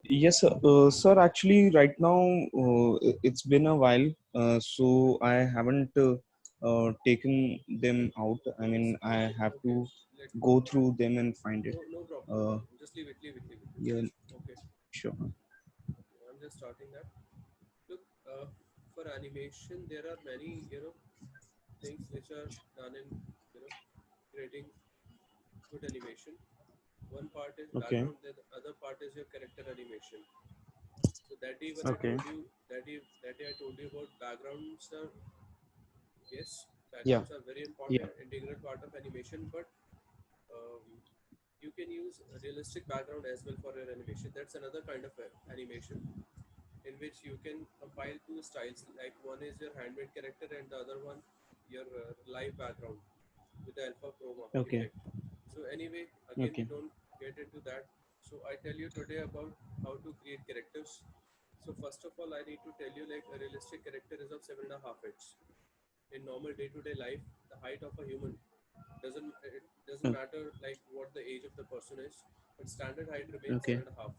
Yes, sir. Sir, actually, right now it's been a while, so I haven't taken them out. I mean, I have Okay, to let go through them and find it. no problem, no Uh, problem. Just leave it. yeah, Okay, sure. I'm just starting that. Look, for animation, there are many things which are done in you know creating good animation. One part is Okay. background, then the other part is your character animation. So that day when I Okay. told you that day I told you about backgrounds are yes, Yeah. backgrounds are very Yeah. important, integral part of animation, but um, you can use a realistic background as well for your animation. That's another kind of animation in which you can compile two styles. Like one is your handmade character, and the other one your live background with the alpha chroma Okay. effect. So anyway, again we Okay. don't get into that. So I tell you today about how to create characters. So first of all, I need to tell you like a realistic character is of 7.5 inches. In normal day-to-day life, the height of a human doesn't Okay. matter like what the age of the person is, but standard height remains Okay. 7.5.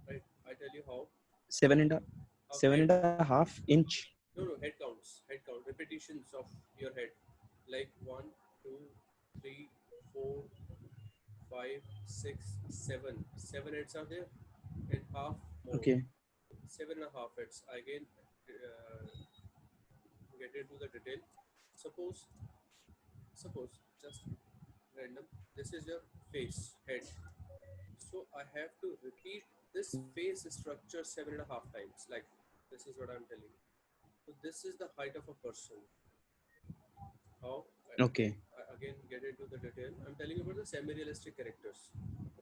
Right? I tell you how. Seven and a Of seven head. and a half inch. No, head counts. Head count. Repetitions of your head. Like one, two, three, 4, 5, 6, 7. 7 heads are there, and half more. Okay. 7.5 heads. Again, uh, get into the detail. Suppose, just random. This is your face, head. So I have to repeat this face structure 7.5 times. Like this is what I'm telling you. So this is the height of a person. How Okay. I again get into the detail. I'm telling you about the semi-realistic characters,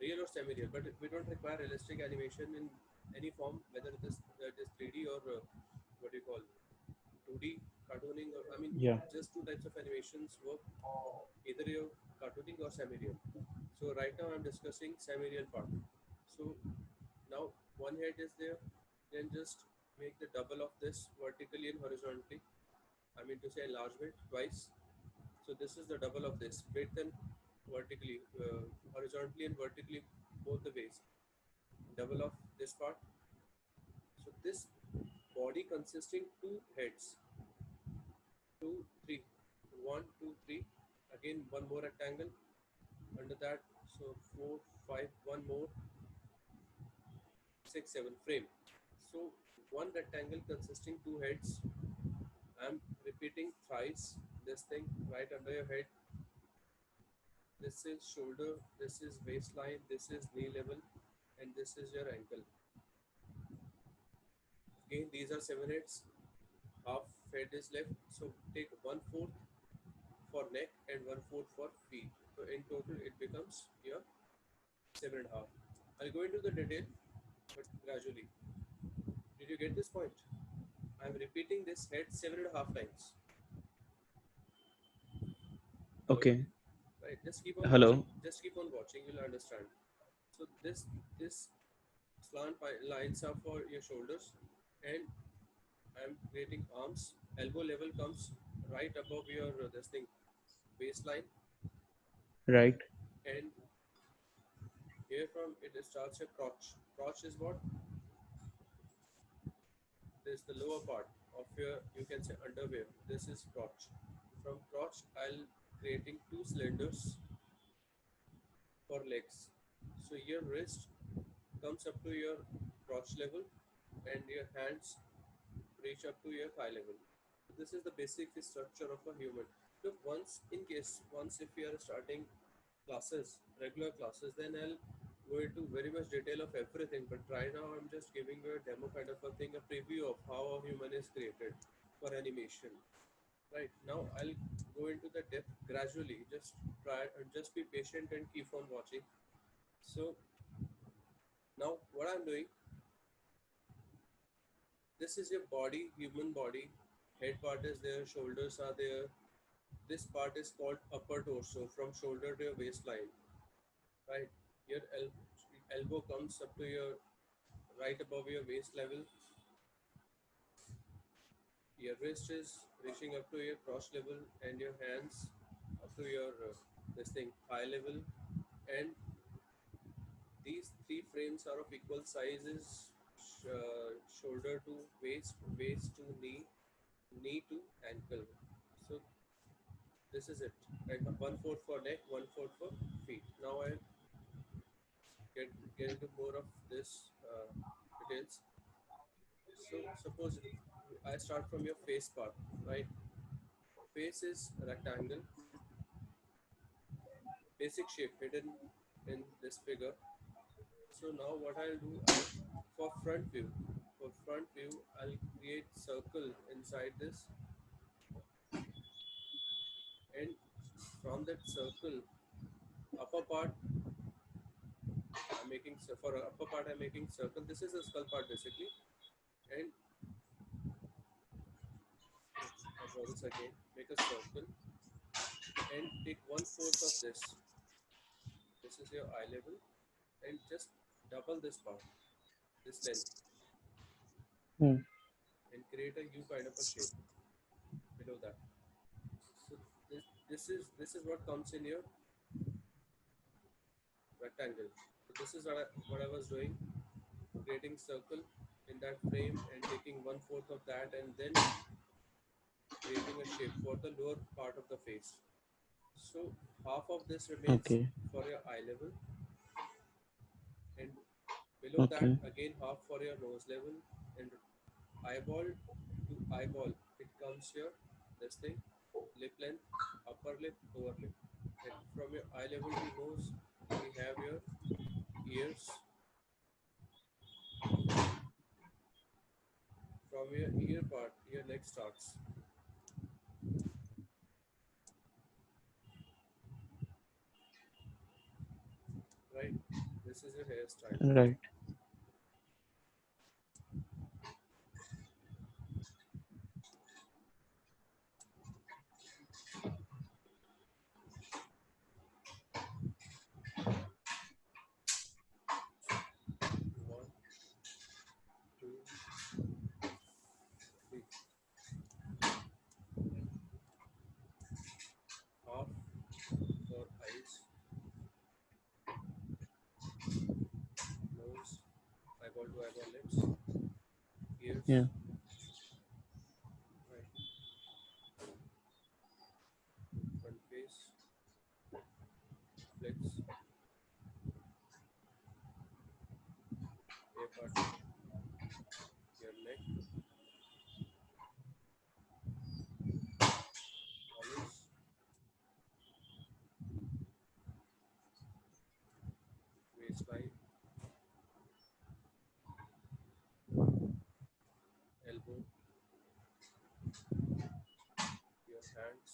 real or semi-real. But we don't require realistic animation in any form, whether it is 3D or what do you call 2D cartooning. Or I mean, Yeah. just two types of animations work. Either you're cartooning or semi-real. So right now I'm discussing semi-real part. So now one head is there, then just make the double of this vertically and horizontally. I mean to say enlargement twice. So this is the double of this, width and vertically, horizontally and vertically, both the ways. Double of this part. So this body consisting two heads, two, three, one, two, three. Again one more rectangle under that. So four, five, one more, 6, 7 frame. So one rectangle consisting two heads. I'm repeating thrice this thing right under your head. This is shoulder, this is waistline, this is knee level, and this is your ankle. Again, these are 7 heads. Half head is left. So take 1/4 for neck and 1/4 for feet. So in total, it becomes your 7.5. I'll go into the detail, but gradually. Did you get this point? I'm repeating this head 7.5 times. Hello, Okay. right? Just keep on watching. Hello. Just keep on watching. You'll understand. So this lines are for your shoulders, and I'm creating arms. Elbow level comes right above your this thing waistline, Right. and here from it starts your crotch. Crotch is what? This is the lower part of your, you can say, underwear. This is crotch. From crotch, I'll creating two cylinders for legs. So your wrist comes up to your crotch level, and your hands reach up to your thigh level. So this is the basic structure of a human. Look, once if you are starting classes, regular classes, then I'll go into very much detail of everything. But right now, I'm just giving you a demo kind of a thing, a preview of how a human is created for animation. Right now, I'll go into the depth gradually. Just try and just be patient and keep on watching. So now, what I'm doing, this is your body, human body. Head part is there, shoulders are there. This part is called upper torso from shoulder to your waistline, right? Your elbow comes up to your right above your waist level. Your wrist is reaching up to your crotch level, and your hands up to your this thing thigh level, and These three frames are of equal sizes: shoulder to waist, waist to knee, knee to ankle. So this is it. Like one fourth for neck, one fourth for feet. Now I get into more of this details. So suppose I start from your face part, right? Face is rectangle, basic shape hidden in this figure. So now what I'll do, for front view, I'll create circle inside this, and from that circle, upper part for upper part I'm making circle. This is the skull part basically, and I'll draw this again. Make a circle and take one fourth of this. This is your eye level, and just double this part, this length, Hmm. and create a U kind of a shape below that. So this is what comes in your rectangle. So this is what I was doing, creating circle in that frame and taking one fourth of that, and then creating a shape for the lower part of the face. So half of this remains Okay. for your eye level, and below that Okay. again half for your nose level, and eyeball to eyeball it comes here, this thing, lip length, upper lip, lower lip, and from your eye level to nose we have your ears. From your ear part your neck starts, right? This is your hairstyle. Right. One, two, three. Half for eyes, nose, eyeball to eyeball lips, Yeah. ears, right, front face, legs, hair part, your neck, colors, waistline, elbow, your hands.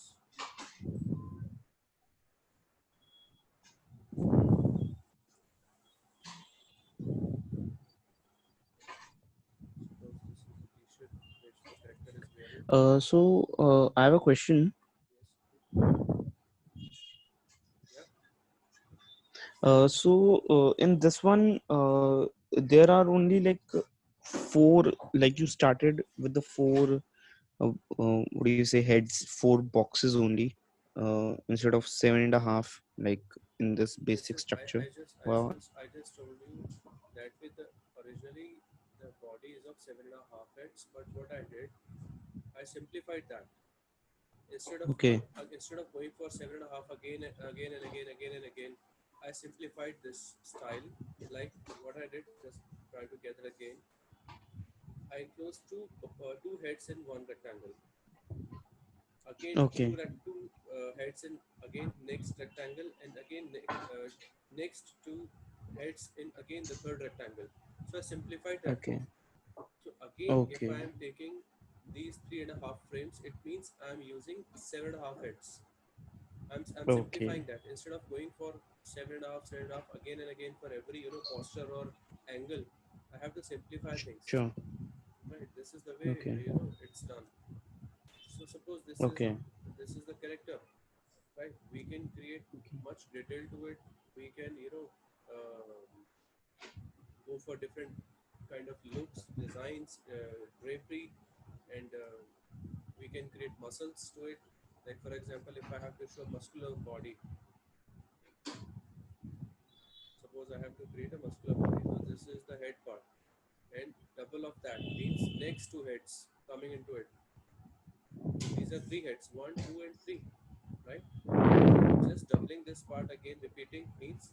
Suppose this is the t-shirt which the character is wearing. I have a question. Yes. Yeah. In this one, there are only like four. Like you started with the four. What do you say? Heads, four boxes only, instead of seven and a half, like in this Yes, basic yes. structure. Wow. I just told you that with the originally the body is of 7.5 heads, but what I did, I simplified that. Okay. Instead of going for 7.5 again and again and again, again and again, I simplified this style. Like what I did, just try to gather again. I enclosed two heads in one rectangle. Again Okay. two heads in again next rectangle, and again next two heads in again the third rectangle. So I simplified that Okay. form. So again, if I Okay. am taking these 3.5 frames, it means I'm using 7.5 heads. I'm Okay. simplifying that. Instead of going for 7.5 again and again for every posture or angle, I have to simplify things. Sure. Right. This is the way Okay. it's done. So suppose Okay. this is the character, right? We can create much detail to it. We can go for different kind of looks, designs, drapery, and we can create muscles to it. Like for example, if I have to show muscular body, suppose suppose I have to create a muscular body. So this is the head part, and double of that means next two heads coming into it. So these are three heads, one, two, and three, right? Just doubling this part again, repeating means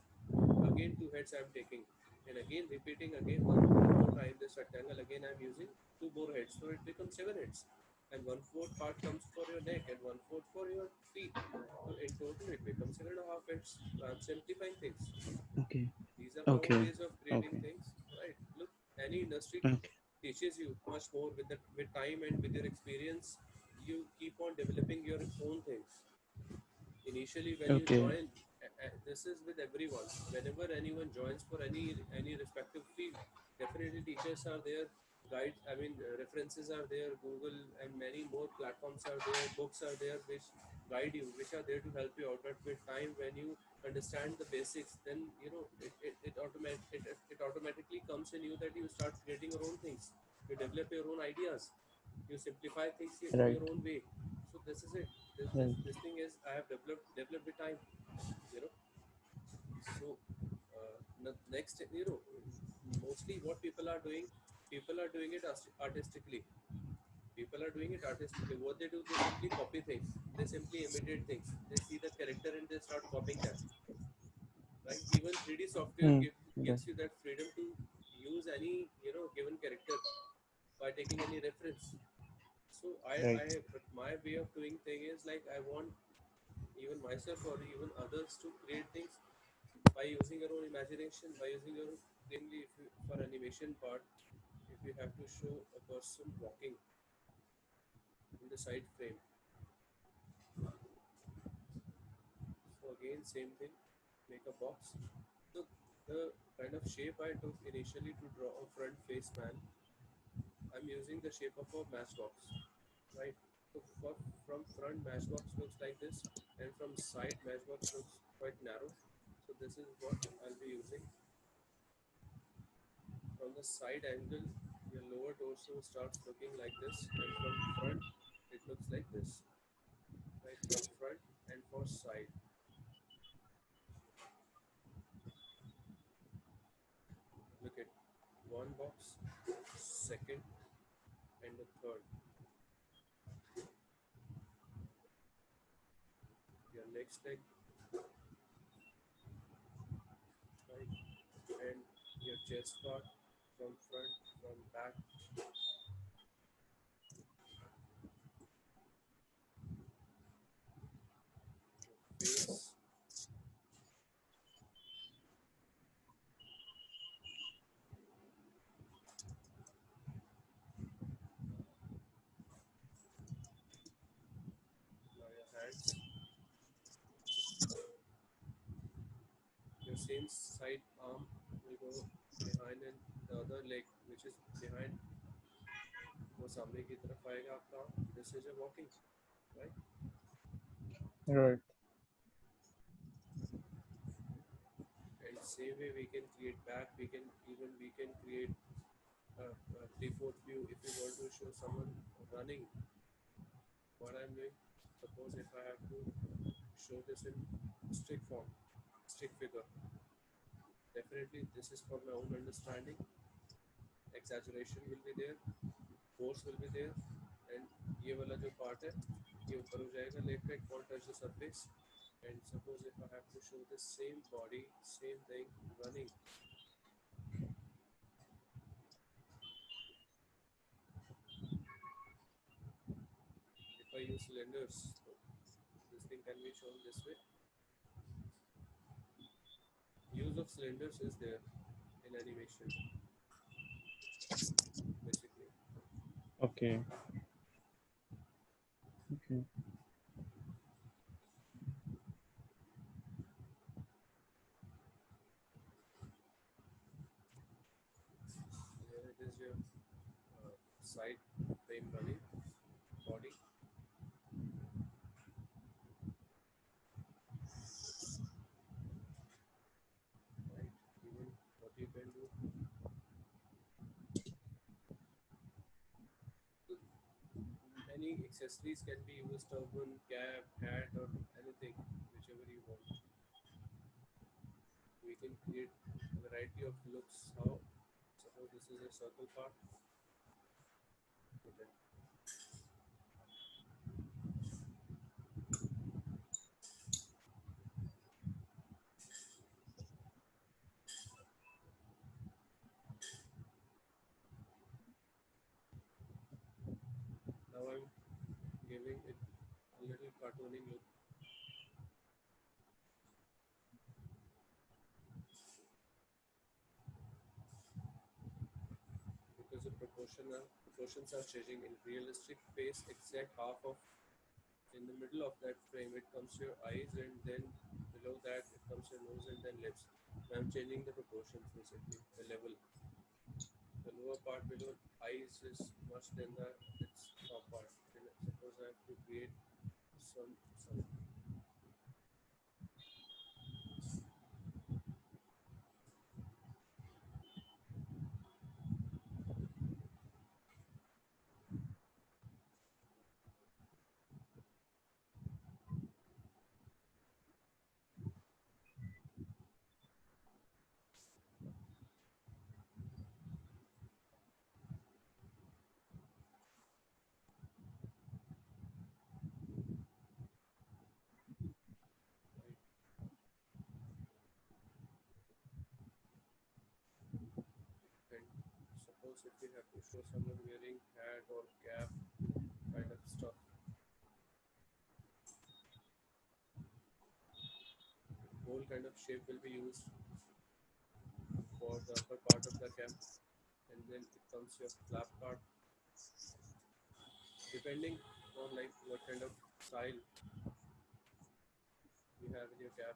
again two heads I'm taking, and again repeating again one more time this rectangle. Again I'm using two more heads, so it becomes seven heads, and one fourth part comes for your neck and one fourth for your feet. So in total it becomes 7.5 heads. So I'm simplifying things. Okay. These are my own Okay. ways of creating Okay. things, right? Look, any industry Okay. teaches you much more with the with time and with your experience. You keep on developing your own things. Initially when you Okay. join, this is with everyone, whenever anyone joins for any respective field, definitely teachers are there, guides, I mean references are there, Google and many more platforms are there, books are there which guide you, which are there to help you out. But with time, when you understand the basics, then you know it automatically comes in you that you start creating your own things, you develop your own ideas, you simplify things in Right. your own way. So this is it. Right. This thing is I have developed with time, you know. So next, you know, mostly what people are doing it artistically. People are doing it artistically. What they do, they simply copy things. They simply imitate things. They see the character and they start copying that. Right? Even 3D software Hmm. Right. gives you that freedom to use any given character by taking any reference. So Right. but my way of doing thing is like I want even myself or even others to create things by using your own imagination, by using your own plainly. If you, for animation part, if you have to show a person walking in the side frame, so again same thing, make a box. So the kind of shape I took initially to draw a front face man, I'm using the shape of a matchbox, right? So from front, matchbox looks like this, and from side, matchbox looks quite narrow. So this is what I'll be using. From the side angle, your lower torso starts looking like this, and from front, it looks like this, right? From front and for side. Look at one box, second, and the third. Your next leg, right? And your chest part from front, from back, your face, now your hands, your same side arm will go behind, and the other leg which is behind वो सामने की तरफ आएगा आपका. This is a walking, right? Right. And same way we can create back, we can create a three-fourth view if we want to show someone running. What I'm doing, suppose if I have to show this in stick form, stick figure, definitely this is for my own understanding. Exaggeration will be there, force will be there, and ये वाला जो part है ये ऊपर हो जाएगा, leg का, it won't touch the surface. And suppose if I have to show the same body, same thing running, if I use cylinders, this thing can be shown this way. Use of cylinders is there in animation, basically. Okay. Okay. Here it is your side frame running, body, right? Even what you can do, so any accessories can be used, turban, cap, hat, or anything, whichever you want. We can create a variety of looks. How? Suppose this is a circle part. Okay. Now I'm giving it a little cartooning look because the proportions are changing. In realistic face, exact half of in the middle of that frame it comes your eyes, and then below that it comes your nose and then lips. Now I'm changing the proportions basically, the level. The lower part below eyes is much than the its top part. And suppose I have to create some right, and suppose if we have to show someone wearing hat or cap kind of stuff, whole kind of shape will be used for the upper part of the cap, and then it comes your flap part depending on like what kind of style you have in your cap.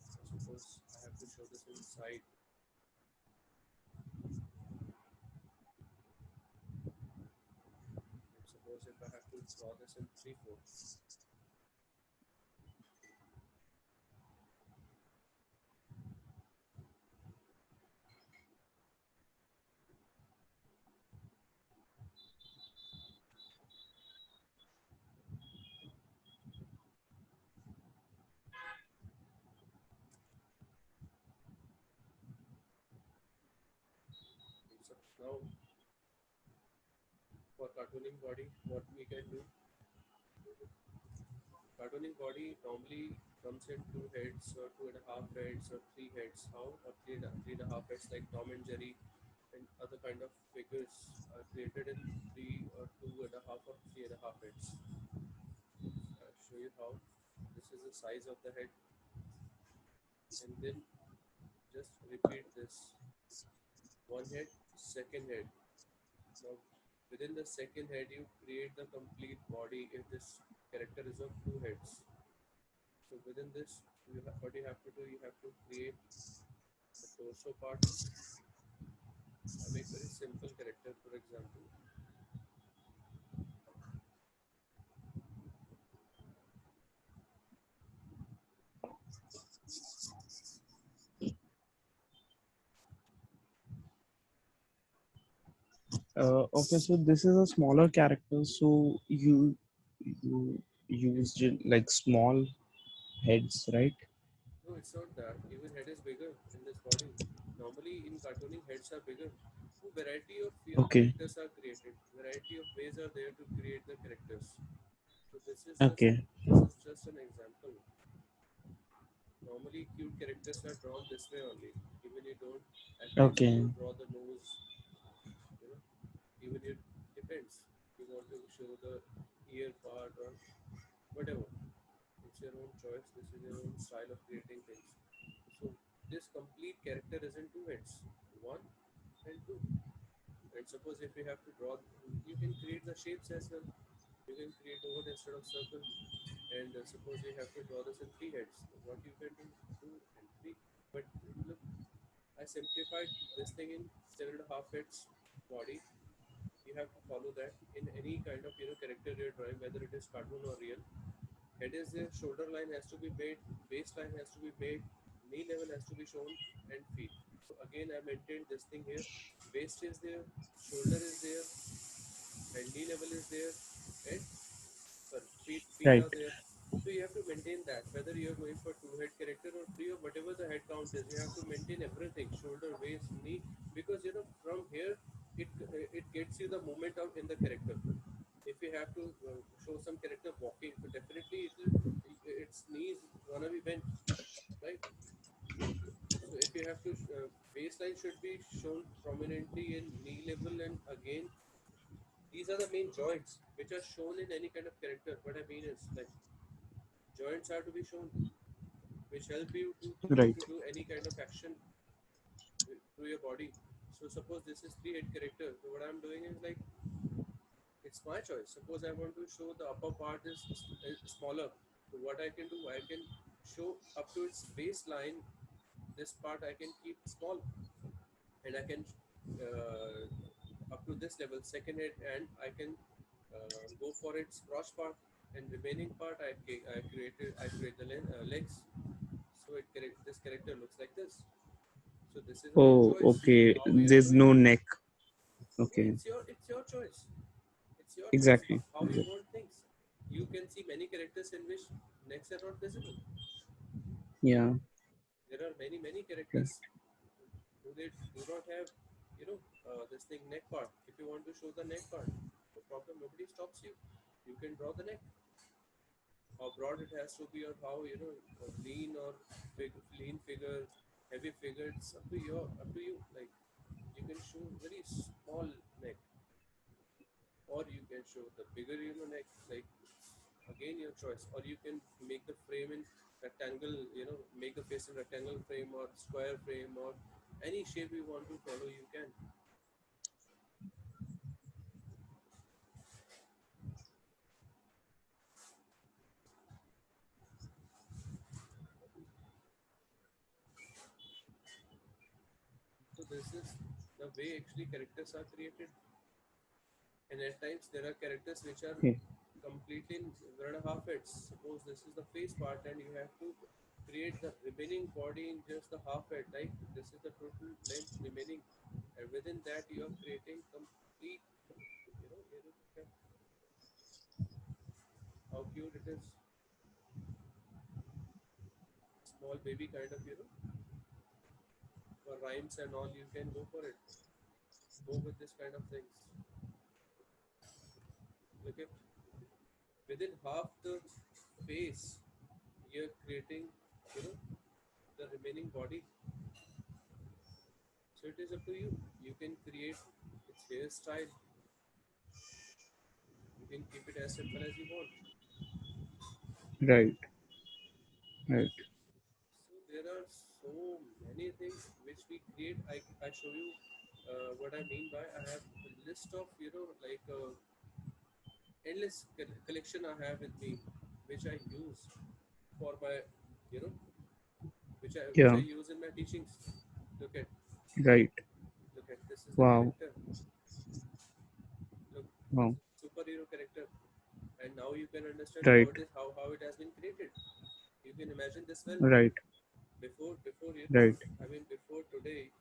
Suppose I have to show this inside, and suppose if I have to draw this in 3/4. So now for cartooning body, what we can do, cartooning body normally comes in two heads or two and a half heads or three heads. How? Or three and a half heads like Tom and Jerry and other kind of figures are created in three or two and a half or three and a half heads. I'll show you how. This is the size of the head, and then just repeat this. One head, second head. Now within the second head you create the complete body if this character is of two heads. So within this, what you have to do, you have to create the torso part. I make very simple character, for example. Okay, so this is a smaller character, so you used it like small heads, right? No, it's not that. Even head is bigger in this body. Normally in cartooning, heads are bigger. So variety of Okay, characters are created. Variety of ways are there to create the characters. So okay, this is just an example. Normally cute characters are drawn this way only. Even you don't at times you okay, don't draw the nose, you know. Even it depends. You want to show the ear part or whatever. It's your own choice. This is your own style of creating things. So this complete character is in two heads, one and two. And suppose if you have to draw, you can create the shapes as well. You can create oval instead of circle. And suppose you have to draw this in three heads. What you can do, two and three. But look, I simplified this thing in 7.5 heads body. You have to follow that in any kind of character you're drawing, whether it is cartoon or real. Head is there, shoulder line has to be made, waistline has to be made, knee level has to be shown, and feet. So again, I maintained this thing here. Waist is there, shoulder is there, and knee level is there, and sorry, feet right. are there. So you have to maintain that. Whether you are going for two head character or three or whatever the head count is, you have to maintain everything: shoulder, waist, knee, because from here it gets you the moment of in the character. If you have to show some character walking, so definitely its knees gonna be bent, right? So if you have to baseline should be shown prominently in knee level, and again these are the main joints which are shown in any kind of character. What I mean is, like, joints are to be shown, which help you Right. to do any kind of action through your body. So suppose this is three head character. So what I'm doing is, like, it's my choice. Suppose I want to show the upper part is smaller. So what I can do, I can show up to its baseline. This part I can keep small, and I can up to this level, second head, and I can go for its crotch part, and remaining part I create the legs. So this character looks like this. So this is my Oh, choice okay. how we are There's doing no it. neck. No, Okay. it's your choice. It's your choice Exactly. how you Exactly. want things. You can see many characters in which necks are not visible. Yeah. There are many Okay. characters who they do not have, this thing neck part. If you want to show the neck part, no problem. Nobody stops you. You can draw the neck. How broad it has to be, or how lean or lean figure, heavy figure. It's up to you. Like, you can show very small neck, or you can show the bigger neck. Like, again, your choice. Or you can make the frame in rectangle. Make the face in rectangle frame or square frame, or any shape you want to follow. You can. So this is the way actually characters are created. And at times there are characters which are Okay. completely in 1.5 heads. Suppose this is the face part, and you have to create the remaining body in just the half head. Like, this is the total length remaining, and within that you are creating complete. You look at how cute it is. Small baby kind of, for rhymes and all. You can go for it. Go with this kind of things. Look at, within half the face, you're creating, you know, the remaining body. So it is up to you. You can create its hairstyle. You can keep it as simple as you want. Right. Right. So there are so many things which we create. I show you what I mean by, I have a list of, like, endless collection I have with me, which I use for my, you know, which I Yeah. use in my teachings. Look at Right. look at this is the Wow. character. Look, Wow. superhero character, and now you can understand Right. how it has been created. You can imagine this well. Right. Before Right. I mean, before today,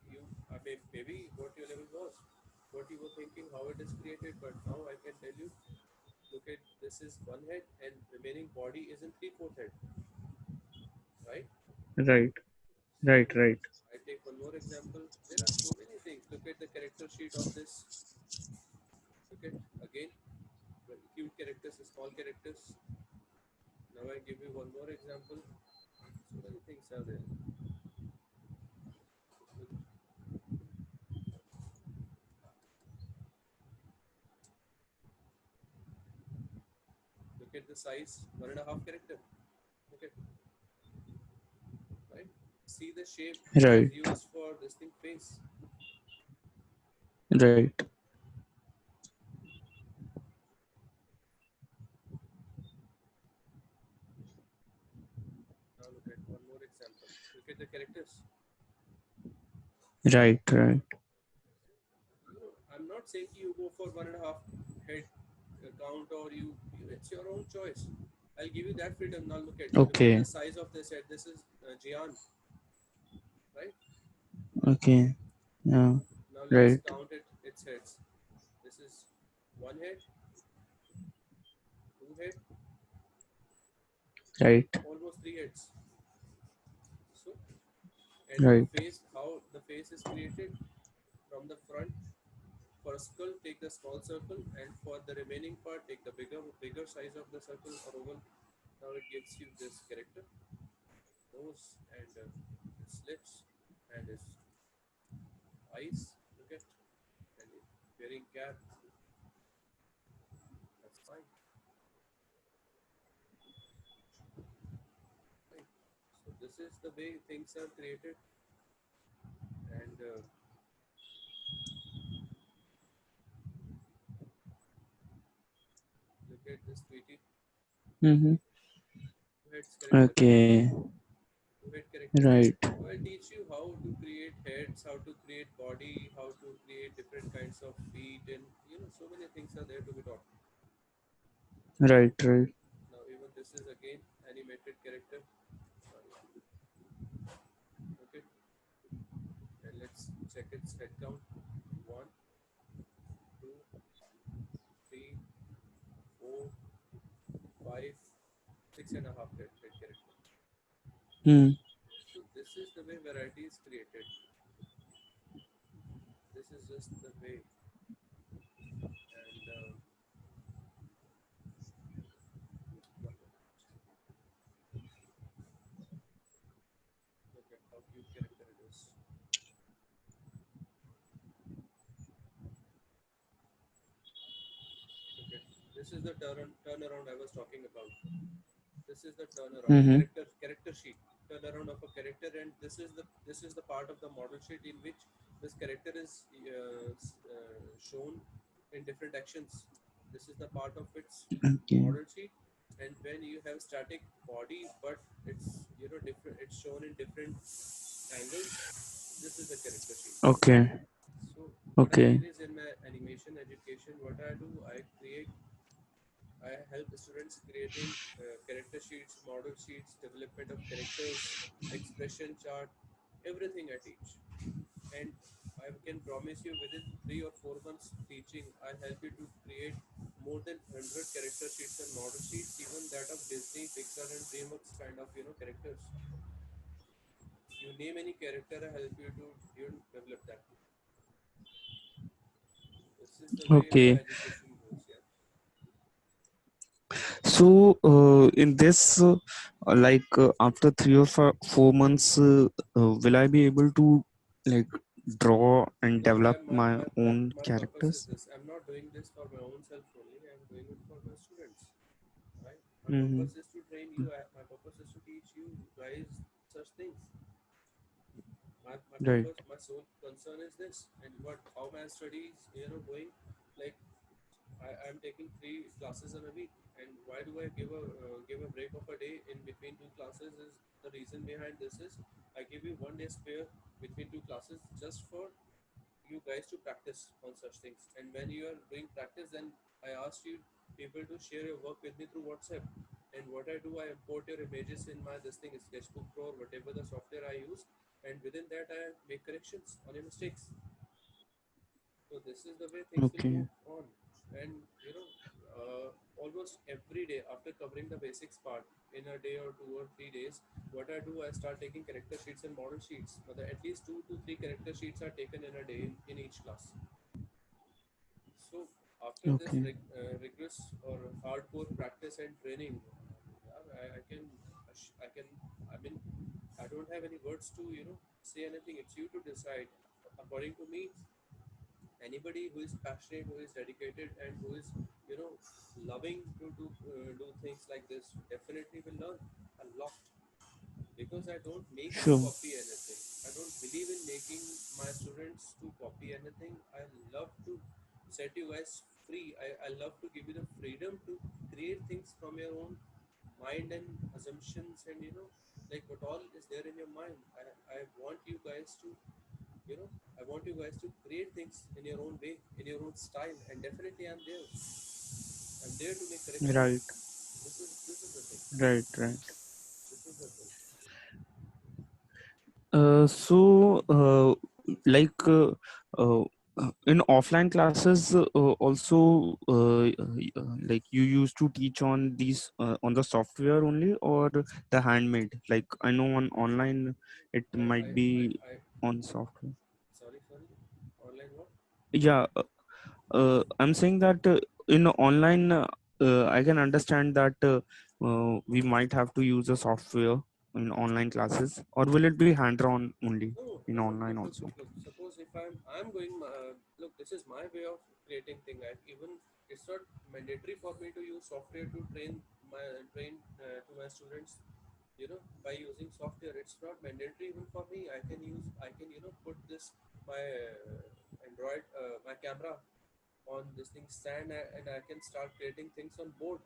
I mean, maybe what your level was, what you were thinking, how it is created. But now I can tell you, look at, this is one head, and remaining body is in 3/4 head, right? Right. So Right. Right. I take one more example. There are so many things. Look at the character sheet of this. Look at, again, cute characters, small characters. Now I give you one more example. So many things are there. Look, look at the size, 1.5 character. Look at, right? See the shape which is Right. used for this thing face. Right. Now look at one more example. Look at the characters. Right. Right. I'm not saying you go for 1.5 head count, or it's your own choice. I'll give you that freedom. Now look at the Okay. size of this head. This is Jian, right? Okay. Yeah. Now let's Right. count its heads. This is one head, two head, Right. almost three heads. So, and the Right. face, how the face is created from the front. For a skull, take the small circle, and for the remaining part, take the bigger size of the circle or oval. Now it gives you this character, nose, and his lips, and his eyes. Look at, and wearing cap. That's fine. Fine. So this is the way things are created, and look at this tweety Mm-hmm. two heads character. Okay. Two head character. Right. So I'll teach you how to create heads, how to create body, how to create different kinds of feet, and so many things are there to be taught. Right. Right. Now even this is again animated character. Sorry. Okay, and let's check its head count. One, two, three, four, five, 6.5 head character. Hmm. So this is the way variety is created. This is just the way, and one minute. Look at how cute character it is. Okay, this is the turnaround I was talking about. This is the turnaround Mm-hmm. character sheet. Turnaround of a character, and this is the part of the model sheet in which this character is shown in different actions. This is the part of its Okay. model sheet, and when you have static body, but it's different. It's shown in different angles. This is the character sheet. Okay. So what I Okay. did is in my animation education, what I do, I help students creating character sheets, model sheets, development of characters, expression chart, everything I teach. And I can promise you within 3 or 4 months teaching, I help you to create more than 100 character sheets and model sheets, even that of Disney, Pixar, and DreamWorks kind of characters. You name any character, I help you to develop that. This is the way my Okay. education goes. Yeah. So, in this, after 3 or 4 months, will I be able to like draw and No, develop my own my purpose is characters? this. I'm not doing this for my own self only. I'm doing it for my students. Right? My Mm-hmm. purpose is to train you. My purpose is to teach you guys such things. My Right. purpose, my sole concern is this. And what? How my studies, going? Like I'm taking 3 classes in a week. And why do I give a break of a day in between 2 classes? Is the reason behind this is I give you 1 day spare between 2 classes just for you guys to practice on such things. And when you are doing practice, then I ask you people to share your work with me through WhatsApp. And what I do, I import your images in my this thing is Sketchbook Pro or whatever the software I use, and within that I make corrections on your mistakes. So this is the way things will Okay. move on. And almost every day after covering the basics part in a day or 2 or 3 days, what I do, I start taking character sheets and model sheets. But at least 2 to 3 character sheets are taken in a day in each class. So after this Okay. rigorous or hardcore practice and training, I can, I can, I mean, I don't have any words to say anything. It's you to decide. According to me, anybody who is passionate, who is dedicated, and who is loving to do things like this definitely will learn a lot, because I don't make you Sure. copy anything. I don't believe in making my students to copy anything. I love to set you guys free. I love to give you the freedom to create things from your own mind and assumptions, and like what all is there in your mind. I want you guys to you know I want you guys to create things in your own way, in your own style, and definitely I'm there to make corrections. Right. This is the thing. Right. Right. This is the thing. So, like, uh, In offline classes, also, like you used to teach on these on the software only or the handmade. Like I know on online it I, I, might be on software. sorry. Online what? Yeah, I'm saying that in online, I can understand that we might have to use a software in online classes, or will it be hand-on only No, in no. online also? Look. Suppose if I'm going, look, this is my way of creating thing. Even it's not mandatory for me to use software to train to my students. By using software, it's not mandatory even for me. I can put this my Android my camera on this thing stand and I can start creating things on board,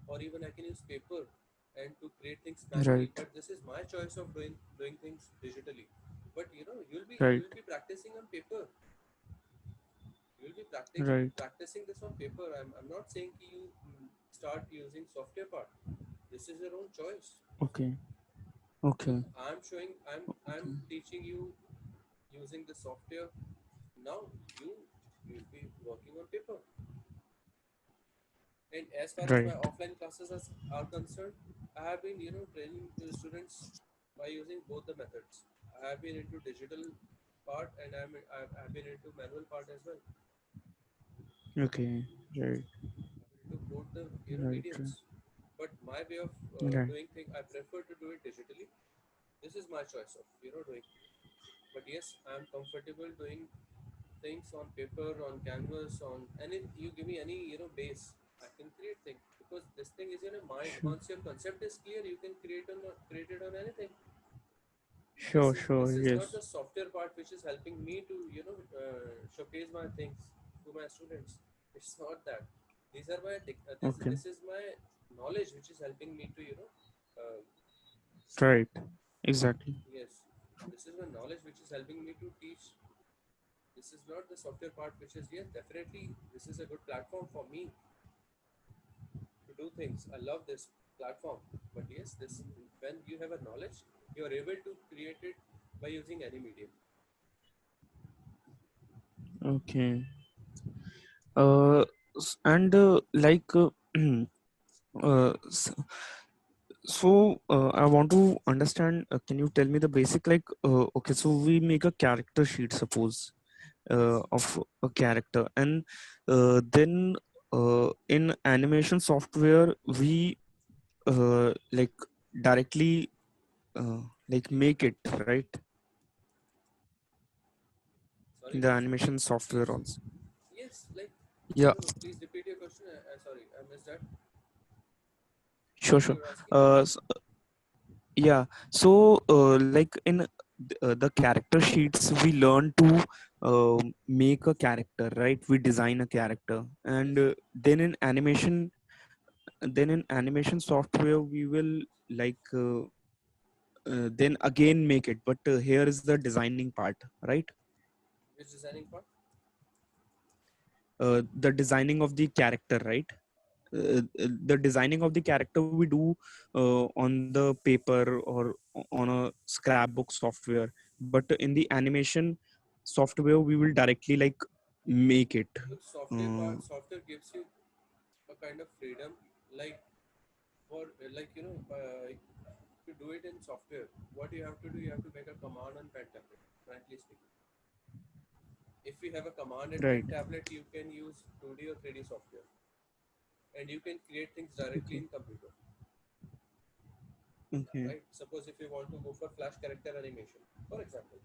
or even I can use paper and to create things manually. Right, But this is my choice of doing things digitally. But right, you'll be practicing on paper. You'll be right. practicing this on paper. I'm not saying you start using software part. This is your own choice. Okay, Look, okay, I'm okay. teaching you using the software. Now you you'll be working on paper. And as far as my Right. offline classes are concerned, I have been, training the students by using both the methods. I have been into digital part and I've been into manual part as well. Okay, right, I've been into both the, right, right, mediums. But my way of right. doing things, I prefer to do it digitally. This is my choice of, doing. But yes, I'm comfortable doing things on paper, on canvas, on any. You give me any base, I can create things because this thing is in a mind. Sure, Once your concept is clear, you can create it on anything. sure, sure. This is not the Yes. software part which is helping me to showcase my things to my students. It's not that. These are my Okay, this is my knowledge which is helping me to right. Exactly. yes, this is my knowledge which is helping me to teach. This is not the software part which is, yes, definitely this is a good platform for me to do things. I love this platform. But yes, this when you have a knowledge, you are able to create it by using any medium. Okay. And like s- so I want to understand. Can you tell me the basic like? Okay, so we make a character sheet, suppose, Yes. of a character, and then in animation software we like directly like make it right in Sorry, the please animation software please also. yes, like Yeah, please repeat your question. Sorry, I missed that. sure, What sure. you're asking? Uh, Yeah, so like in the character sheets, we learn to make a character, right? We design a character, and Yes. then in animation software, we will like then again make it. But here is the designing part, right? Which designing part? The designing of the character, right? The designing of the character we do on the paper or on a scrapbook software, but in the animation software we will directly like make it. Look, uh, software gives you a kind of freedom, like for to do it in software. What you have to do, you have to make a command on pen tablet. Frankly speaking, if you have a command at pen right. tablet, you can use 2D or 3D software, and you can create things directly Okay, in computer. okay, Right? Suppose if you want to go for flash character animation, for example,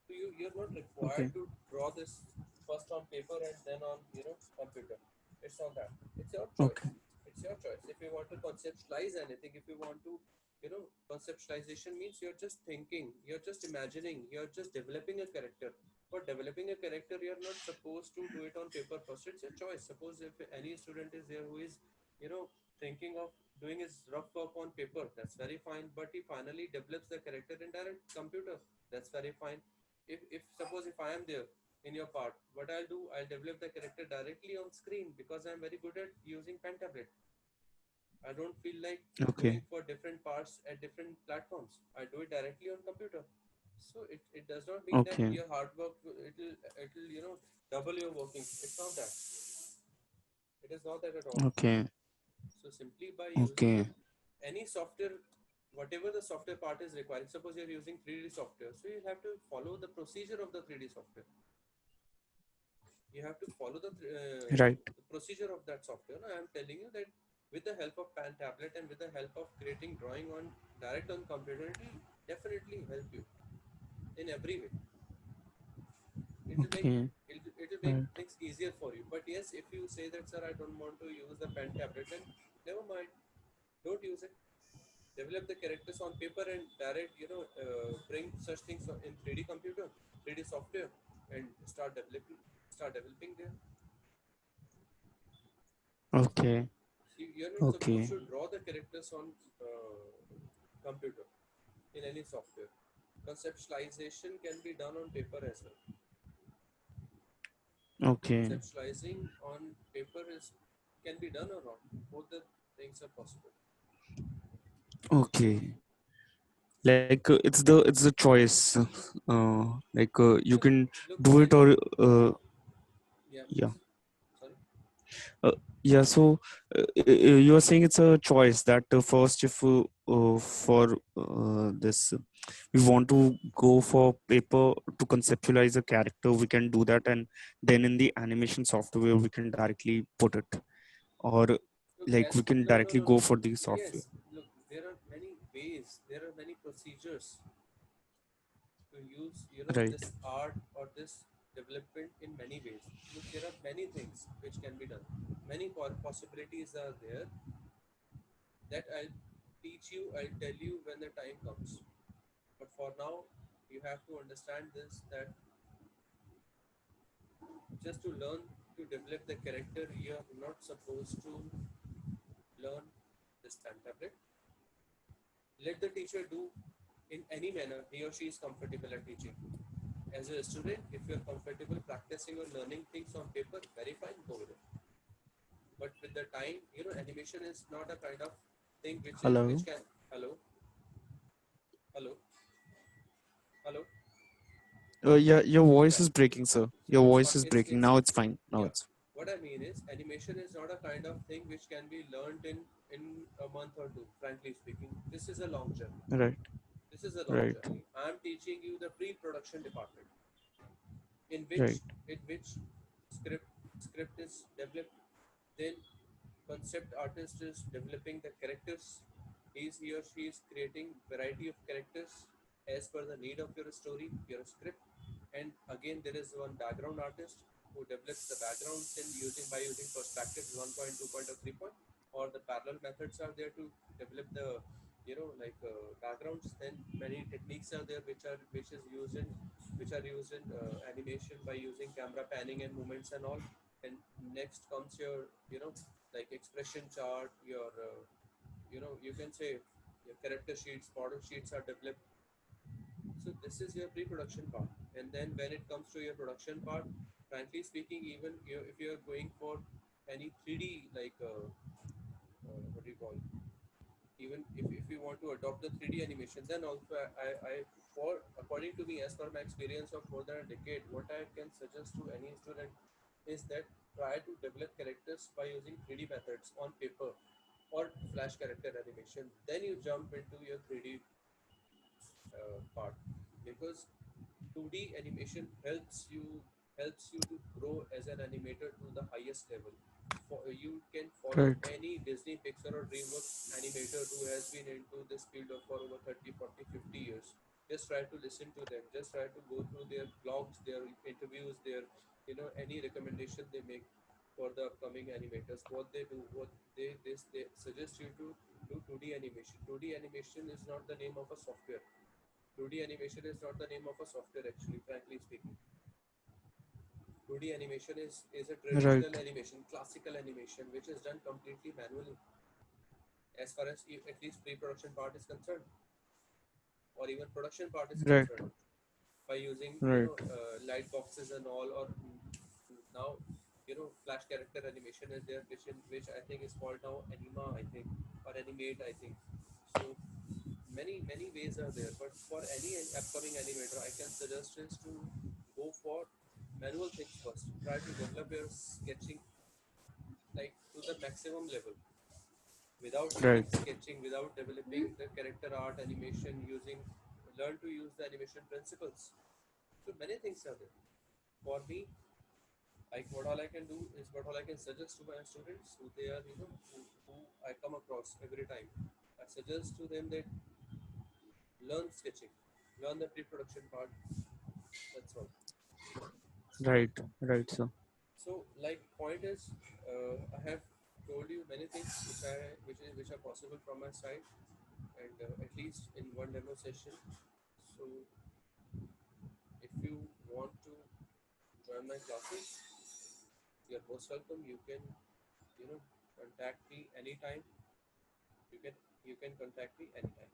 so you're not required okay, to draw this first on paper and then on computer. It's not that. It's your choice. okay, It's your choice. If you want to conceptualize anything, if you want to, conceptualization means you're just thinking, you're just imagining, you're just developing a character. For developing a character, you're not supposed to do it on paper first. It's your choice. Suppose if any student is there who is, thinking of doing his rough work on paper, that's very fine. But he finally develops the character in direct computer. That's very fine. If suppose if I am there in your part, what I'll do, I'll develop the character directly on screen because I'm very good at using pen tablet. I don't feel like okay, going for different parts at different platforms. I do it directly on computer. So it does not mean that Okay. your hard work it'll double your working. It's not that. It is not that at all. Okay. So simply by using Okay. any software, whatever the software part is requiring, suppose you're using 3D software, so you have to follow the procedure of the 3D software. You have to follow Right. the procedure of that software. I am telling you that with the help of pen tablet and with the help of creating drawing on direct on computer, it will definitely help you in every way. it will make Okay. it will make Right. things easier for you. But yes, if you say that, sir, I don't want to use the pen tablet, then never mind, don't use it. Develop the characters on paper and direct, bring such things in 3D computer, 3D software, and start developing there. Okay. You're not supposed Okay. to draw the characters on computer in any software. Conceptualization can be done on paper as well. Okay. Conceptualizing on paper is can be done or not. Both the things are possible. Okay. It's the choice. You Look, can look. do it, When or yeah, yeah. please. Sorry. Uh, yeah, so you are saying it's a choice that first, if for this we want to go for paper to conceptualize a character, we can do that, and then in the animation software we can directly put it, or Look, like we as can no, no, directly no, go no. for the software. Yes, look. There are many ways. There are many procedures to use. Right, This art or this development in many ways. Look, there are many things which can be done. Many possibilities are there that I'll teach you. I'll tell you when the time comes. But for now, you have to understand this, that just to learn to develop the character, you are not supposed to learn this pen tablet. Let the teacher do in any manner he or she is comfortable at teaching. As a student, if you are comfortable practicing or learning things on paper, very fine, go with it. But with the time, animation is not a kind of thing which hello. can. Hello, hello, hello. Yeah, your voice Yeah. is breaking, sir. So Your it's voice fine. is breaking. It's Now it's fine. Now Yeah. it's What I mean is, animation is not a kind of thing which can be learned in a month or two. Frankly speaking, this is a long journey. right. This is a long Right. journey. I am teaching you the pre-production department, in which Right. script script is developed. Then concept artist is developing the characters. He or she is creating variety of characters as per the need of your story, your script. And again, there is one background artist who develops the backgrounds in using perspective 1 point, 2 point, or 3 point, or the parallel methods are there to develop the backgrounds. Then many techniques are there which are used in animation by using camera panning and movements and all. And next comes your like expression chart, your you can say your character sheets, model sheets are developed. So this is your pre-production part. And then when it comes to your production part, frankly speaking, even if you are going for any 3D what do you call, even if you want to adopt the 3D animation, then also I for according to me, as per my experience of more than a decade, what I can suggest to any student is that try to develop characters by using 3D methods on paper or flash character animation. Then you jump into your 3D part, because 2D animation helps you to grow as an animator to the highest level. You can follow Right. any Disney, Pixar, or DreamWorks animator who has been into this field for over 30, 40, 50 years. Just try to listen to them. Just try to go through their blogs, their interviews, their any recommendation they make for the upcoming animators. What they do, what they suggest you to do 2D animation. 2D animation is not the name of a software. 2D animation is not the name of a software, actually, frankly speaking. 2D animation is a Right. traditional animation, classical animation, which is done completely manually, as far as at least pre-production part is concerned, or even production part is Right. concerned, by using Right. light boxes and all, or now flash character animation is there, which I think is called now Anima, I think, or Animate, I think. So many ways are there, but for any upcoming animator, I can suggest is to go for manual things first. Try to develop your sketching like to the maximum level without Right. using sketching, without developing the character art animation, using learn to use the animation principles. So many things are there. For me, like what all I can do is what all I can suggest to my students who they are, who I come across every time. I suggest to them that learn sketching, learn the pre-production part. That's all. Right. Right, sir. So, like, point is, I have told you many things which are possible from my side, and at least in one demo session. So, if you want to join my classes, you're most welcome. You can, you know, contact me anytime. You can you can contact me anytime.